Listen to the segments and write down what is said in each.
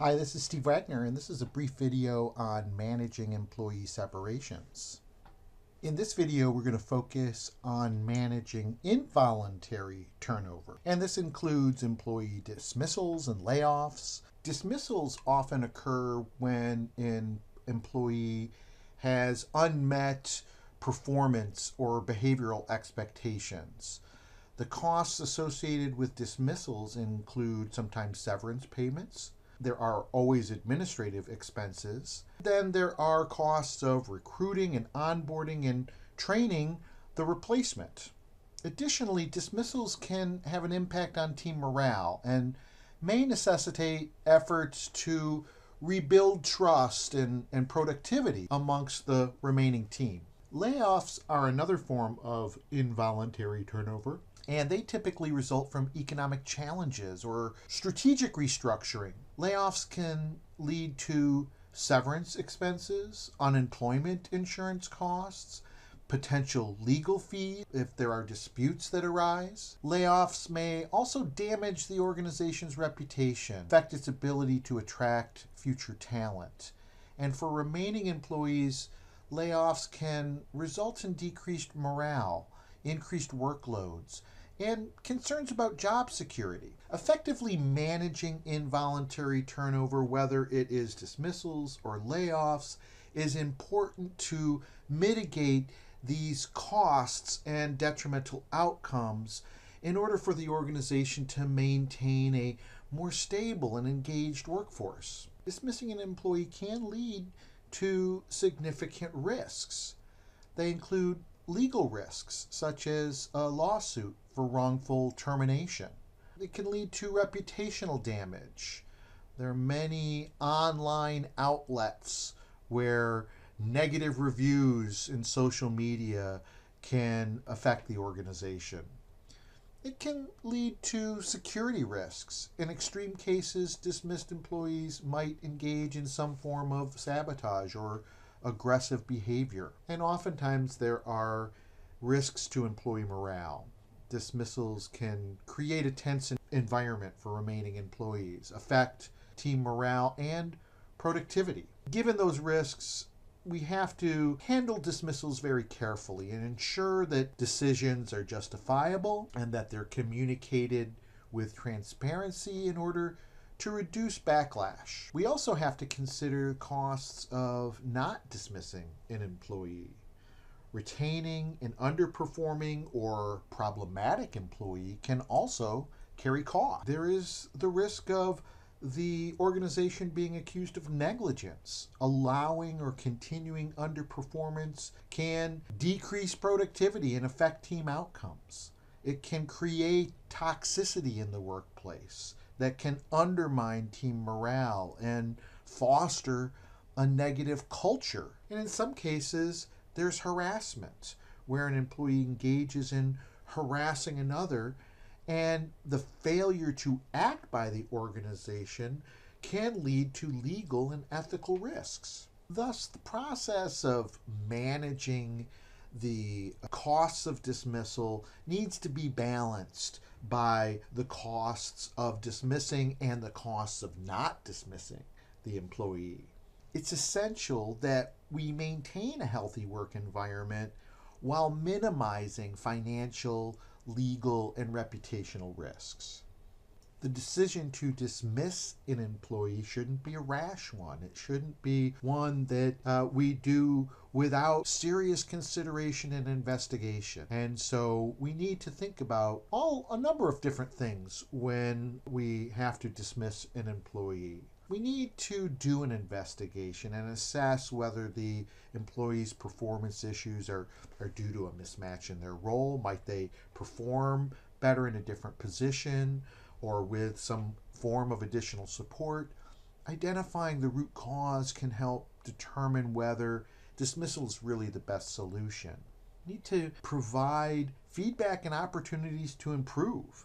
Hi, this is Steve Wagner, and this is a brief video on managing employee separations. In this video, we're going to focus on managing involuntary turnover, and this includes employee dismissals and layoffs. Dismissals often occur when an employee has unmet performance or behavioral expectations. The costs associated with dismissals include sometimes severance payments. There are always administrative expenses. Then there are costs of recruiting and onboarding and training the replacement. Additionally, dismissals can have an impact on team morale and may necessitate efforts to rebuild trust and productivity amongst the remaining team. Layoffs are another form of involuntary turnover, and they typically result from economic challenges or strategic restructuring. Layoffs can lead to severance expenses, unemployment insurance costs, potential legal fees if there are disputes that arise. Layoffs may also damage the organization's reputation, affect its ability to attract future talent. And for remaining employees, layoffs can result in decreased morale, increased workloads, and concerns about job security. Effectively managing involuntary turnover, whether it is dismissals or layoffs, is important to mitigate these costs and detrimental outcomes in order for the organization to maintain a more stable and engaged workforce. Dismissing an employee can lead to significant risks. They include legal risks, such as a lawsuit for wrongful termination. It can lead to reputational damage. There are many online outlets where negative reviews in social media can affect the organization. It can lead to security risks. In extreme cases, dismissed employees might engage in some form of sabotage or aggressive behavior. And oftentimes there are risks to employee morale. Dismissals can create a tense environment for remaining employees, affect team morale and productivity. Given those risks, we have to handle dismissals very carefully and ensure that decisions are justifiable and that they're communicated with transparency in order to reduce backlash. We also have to consider costs of not dismissing an employee. Retaining an underperforming or problematic employee can also carry cost. There is the risk of the organization being accused of negligence. Allowing or continuing underperformance can decrease productivity and affect team outcomes. It can create toxicity in the workplace that can undermine team morale and foster a negative culture. And in some cases, there's harassment, where an employee engages in harassing another, and the failure to act by the organization can lead to legal and ethical risks. Thus, the process of managing the costs of dismissal needs to be balanced by the costs of dismissing and the costs of not dismissing the employee. It's essential that we maintain a healthy work environment while minimizing financial, legal, and reputational risks. The decision to dismiss an employee shouldn't be a rash one. It shouldn't be one that we do without serious consideration and investigation. And so we need to think about a number of different things when we have to dismiss an employee. We need to do an investigation and assess whether the employee's performance issues are due to a mismatch in their role. Might they perform better in a different position or with some form of additional support? Identifying the root cause can help determine whether dismissal is really the best solution. We need to provide feedback and opportunities to improve.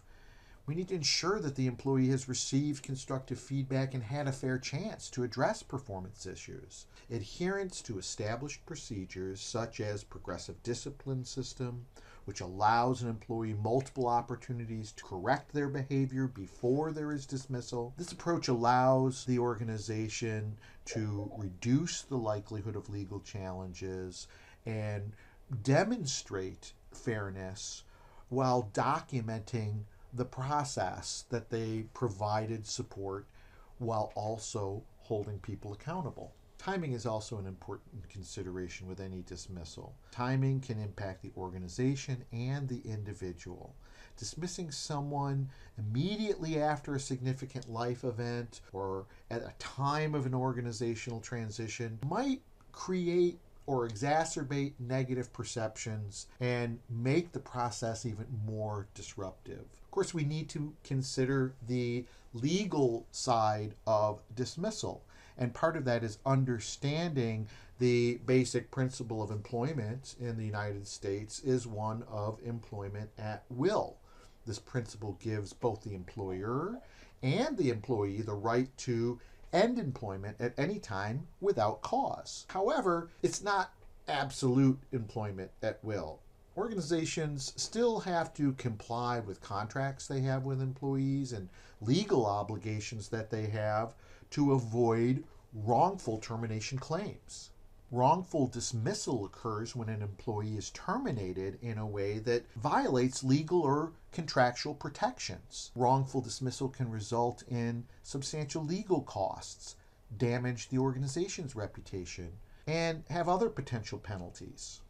We need to ensure that the employee has received constructive feedback and had a fair chance to address performance issues. Adherence to established procedures such as progressive discipline system, which allows an employee multiple opportunities to correct their behavior before there is dismissal. This approach allows the organization to reduce the likelihood of legal challenges and demonstrate fairness while documenting the process that they provided support while also holding people accountable. Timing is also an important consideration with any dismissal. Timing can impact the organization and the individual. Dismissing someone immediately after a significant life event or at a time of an organizational transition might create or exacerbate negative perceptions and make the process even more disruptive. Of course, we need to consider the legal side of dismissal. And part of that is understanding the basic principle of employment in the United States is one of employment at will. This principle gives both the employer and the employee the right to end employment at any time without cause. However, it's not absolute employment at will. Organizations still have to comply with contracts they have with employees and legal obligations that they have to avoid wrongful termination claims. Wrongful dismissal occurs when an employee is terminated in a way that violates legal or contractual protections. Wrongful dismissal can result in substantial legal costs, damage the organization's reputation, and have other potential penalties.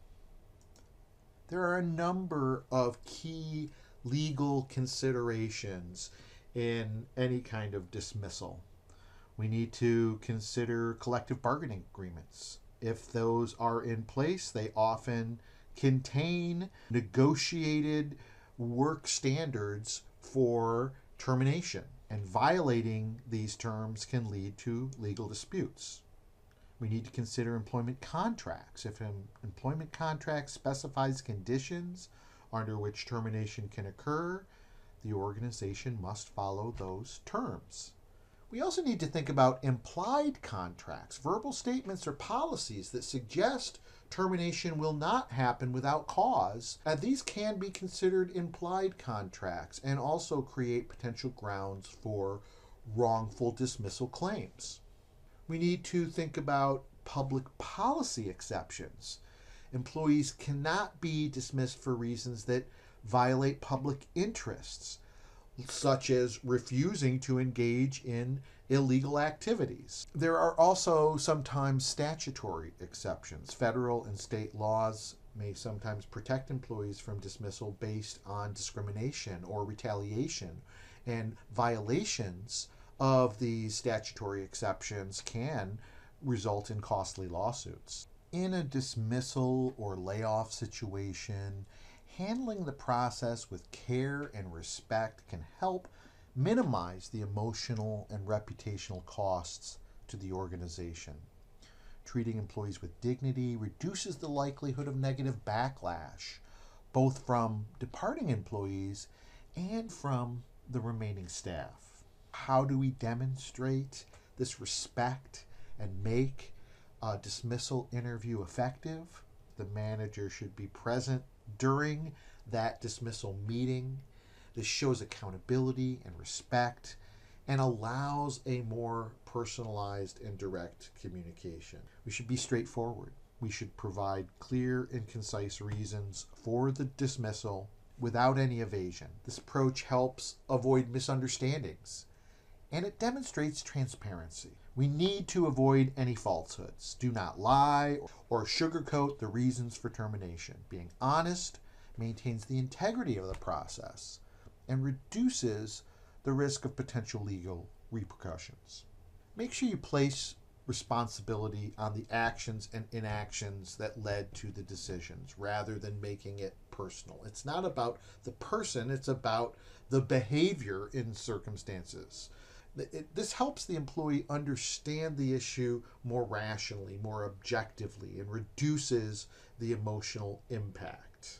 There are a number of key legal considerations in any kind of dismissal. We need to consider collective bargaining agreements. If those are in place, they often contain negotiated work standards for termination, and violating these terms can lead to legal disputes. We need to consider employment contracts. If an employment contract specifies conditions under which termination can occur, the organization must follow those terms. We also need to think about implied contracts, verbal statements or policies that suggest termination will not happen without cause. These can be considered implied contracts and also create potential grounds for wrongful dismissal claims. We need to think about public policy exceptions. Employees cannot be dismissed for reasons that violate public interests, such as refusing to engage in illegal activities. There are also sometimes statutory exceptions. Federal and state laws may sometimes protect employees from dismissal based on discrimination or retaliation, and violations of these statutory exceptions can result in costly lawsuits. In a dismissal or layoff situation, handling the process with care and respect can help minimize the emotional and reputational costs to the organization. Treating employees with dignity reduces the likelihood of negative backlash, both from departing employees and from the remaining staff. How do we demonstrate this respect and make a dismissal interview effective? The manager should be present during that dismissal meeting. This shows accountability and respect and allows a more personalized and direct communication. We should be straightforward. We should provide clear and concise reasons for the dismissal without any evasion. This approach helps avoid misunderstandings and it demonstrates transparency. We need to avoid any falsehoods. Do not lie or sugarcoat the reasons for termination. Being honest maintains the integrity of the process and reduces the risk of potential legal repercussions. Make sure you place responsibility on the actions and inactions that led to the decisions rather than making it personal. It's not about the person, it's about the behavior in circumstances. This helps the employee understand the issue more rationally, more objectively, and reduces the emotional impact.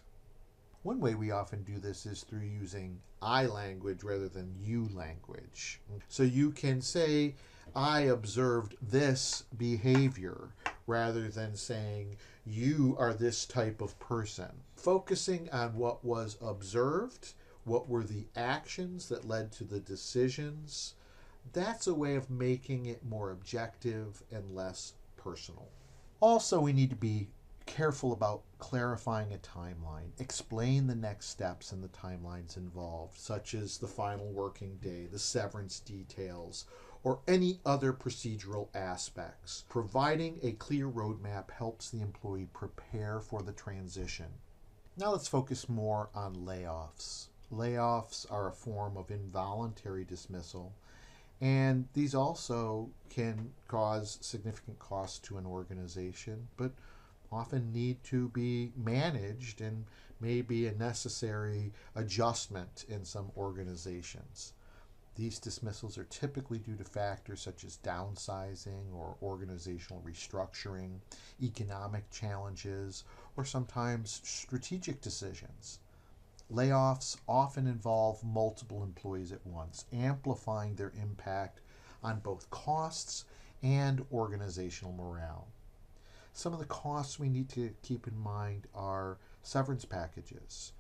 One way we often do this is through using I language rather than you language. So you can say, I observed this behavior, rather than saying, you are this type of person. Focusing on what was observed, what were the actions that led to the decisions, that's a way of making it more objective and less personal. Also, we need to be careful about clarifying a timeline. Explain the next steps and the timelines involved, such as the final working day, the severance details, or any other procedural aspects. Providing a clear roadmap helps the employee prepare for the transition. Now let's focus more on layoffs. Layoffs are a form of involuntary dismissal, and these also can cause significant costs to an organization, but often need to be managed and may be a necessary adjustment in some organizations. These dismissals are typically due to factors such as downsizing or organizational restructuring, economic challenges, or sometimes strategic decisions. Layoffs often involve multiple employees at once, amplifying their impact on both costs and organizational morale. Some of the costs we need to keep in mind are severance packages.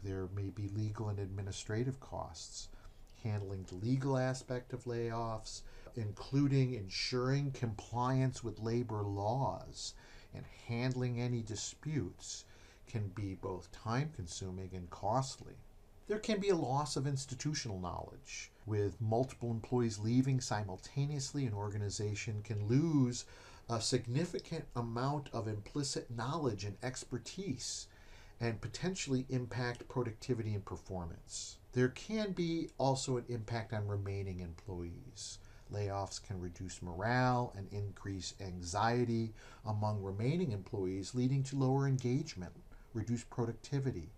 There may be legal and administrative costs, handling the legal aspect of layoffs, including ensuring compliance with labor laws and handling any disputes can be both time-consuming and costly. There can be a loss of institutional knowledge. With multiple employees leaving simultaneously, an organization can lose a significant amount of implicit knowledge and expertise and potentially impact productivity and performance. There can be also an impact on remaining employees. Layoffs can reduce morale and increase anxiety among remaining employees, leading to lower engagement, reduced productivity,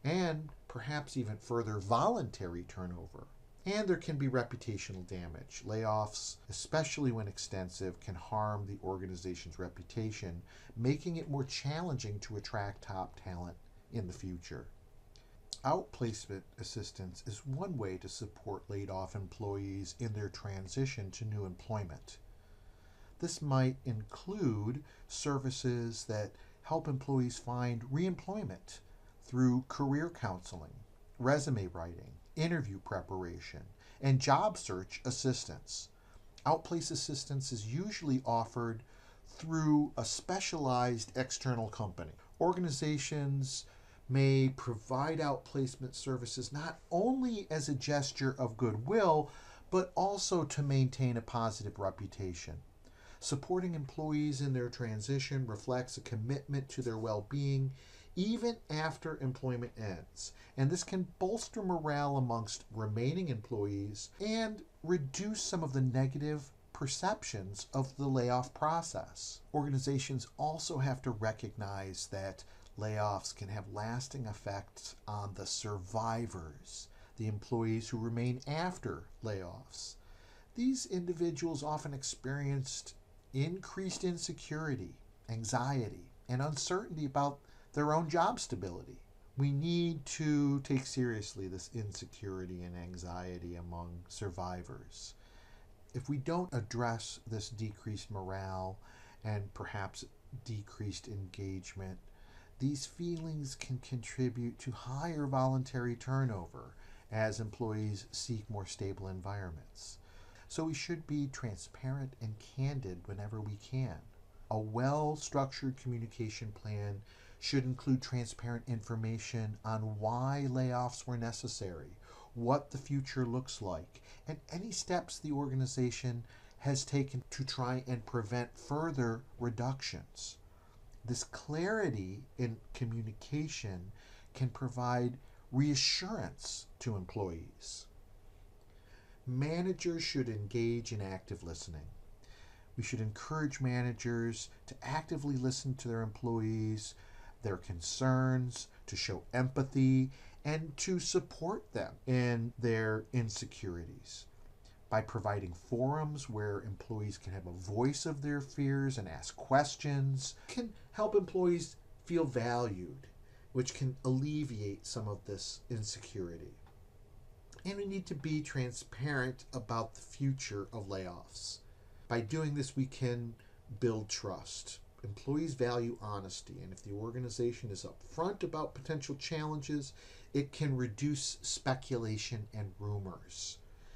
and perhaps even further voluntary turnover. And there can be reputational damage. Layoffs, especially when extensive, can harm the organization's reputation, making it more challenging to attract top talent in the future. Outplacement assistance is one way to support laid off employees in their transition to new employment. This might include services that help employees find reemployment through career counseling, resume writing, interview preparation, and job search assistance. Outplace assistance is usually offered through a specialized external company. Organizations may provide outplacement services not only as a gesture of goodwill, but also to maintain a positive reputation. Supporting employees in their transition reflects a commitment to their well-being even after employment ends, and this can bolster morale amongst remaining employees and reduce some of the negative perceptions of the layoff process. Organizations also have to recognize that layoffs can have lasting effects on the survivors, the employees who remain after layoffs. These individuals often experienced increased insecurity, anxiety, and uncertainty about their own job stability. We need to take seriously this insecurity and anxiety among survivors. If we don't address this decreased morale and perhaps decreased engagement, these feelings can contribute to higher voluntary turnover as employees seek more stable environments. So we should be transparent and candid whenever we can. A well-structured communication plan should include transparent information on why layoffs were necessary, what the future looks like, and any steps the organization has taken to try and prevent further reductions. This clarity in communication can provide reassurance to employees. Managers should engage in active listening. We should encourage managers to actively listen to their employees, their concerns, to show empathy, and to support them in their insecurities. By providing forums where employees can have a voice of their fears and ask questions, can help employees feel valued, which can alleviate some of this insecurity. And we need to be transparent about the future of layoffs. By doing this, we can build trust. employees value honesty, and if the organization is upfront about potential challenges, it can reduce speculation and rumors.